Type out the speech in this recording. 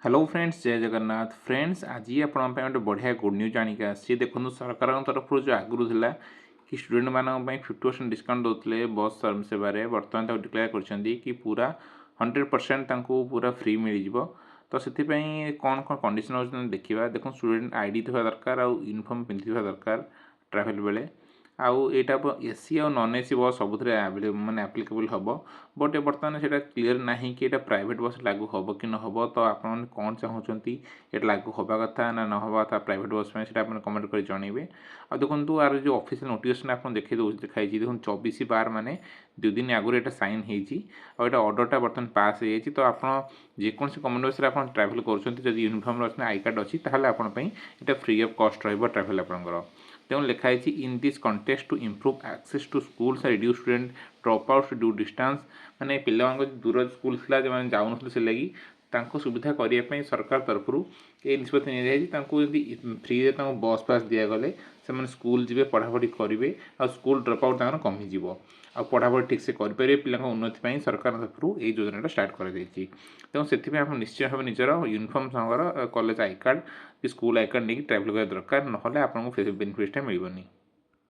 Hello friends, जय Jagannath. Friends, आज आपण गोटे बढ़िया गुड न्यूज आणिक आसी। देखो सरकार तरफ जो आगुरी था कि स्टूडेंट मानक 50% डिस्काउंट दौले बस सेवार, बर्तमान डिक्लेयर कर पूरा 100% पूरा फ्री मिल जाव। तो से कौन कौन कंडीशन हो देखा। देखो स्टूडेंट आईडी थी दरकार, आउ यूनिफॉर्म पिंधि दरकार ट्राभेल बेले। आउ यहाँ एसी और नॉन एसी बस सब माने आप्लिकेबल हम। बट बर्तमान से क्लीयर ना कि यहाँ प्राइवेट बस लागू हम कि न हम। तो आप कौन चाहते ये लागू हवा कथा ना न हवा कथा प्राइवेट बस में, आप कमेंट कर जनइबे। आ देखो यार जो ऑफिशियल नोटिफिकेशन आप देखाई देखो 24/12 माने 2 दिन आगुरी यहाँ साइन होटा ऑर्डरटा बर्तमान पास हो जाए। तो आप जेकोसी कमेंट बस आप ट्राभेल कर यूनिफॉर्म अच्छे आई कार्ड अच्छी आपंपाई यहाँ फ्री अफ कस्ट ट्राभेल आपंकर। तेणु लिखाई in this contest to improve access to schools reduce student drop out due distance. माने पिला दूर स्कूल था जो जाऊन से लगी सुविधा करने सरकार तरफ ये निष्पत्ति नहीं फ्री बस पास दिगले से स्कूल जी पढ़ापढ़ी करेंगे और स्कूल ड्रप आउट कमिज आ पढ़ापढ़ी ठीक से करेंगे। पिला उन्नति सरकार तरफ ये योजना स्टार्ट कर तेणु से आप निश्चय भाव निजर uniform Sengar college I card कि स्कूल आई कार्ड नहीं ट्राभेल करने दरकार, ना आपको बेनिफिटा मिलनी।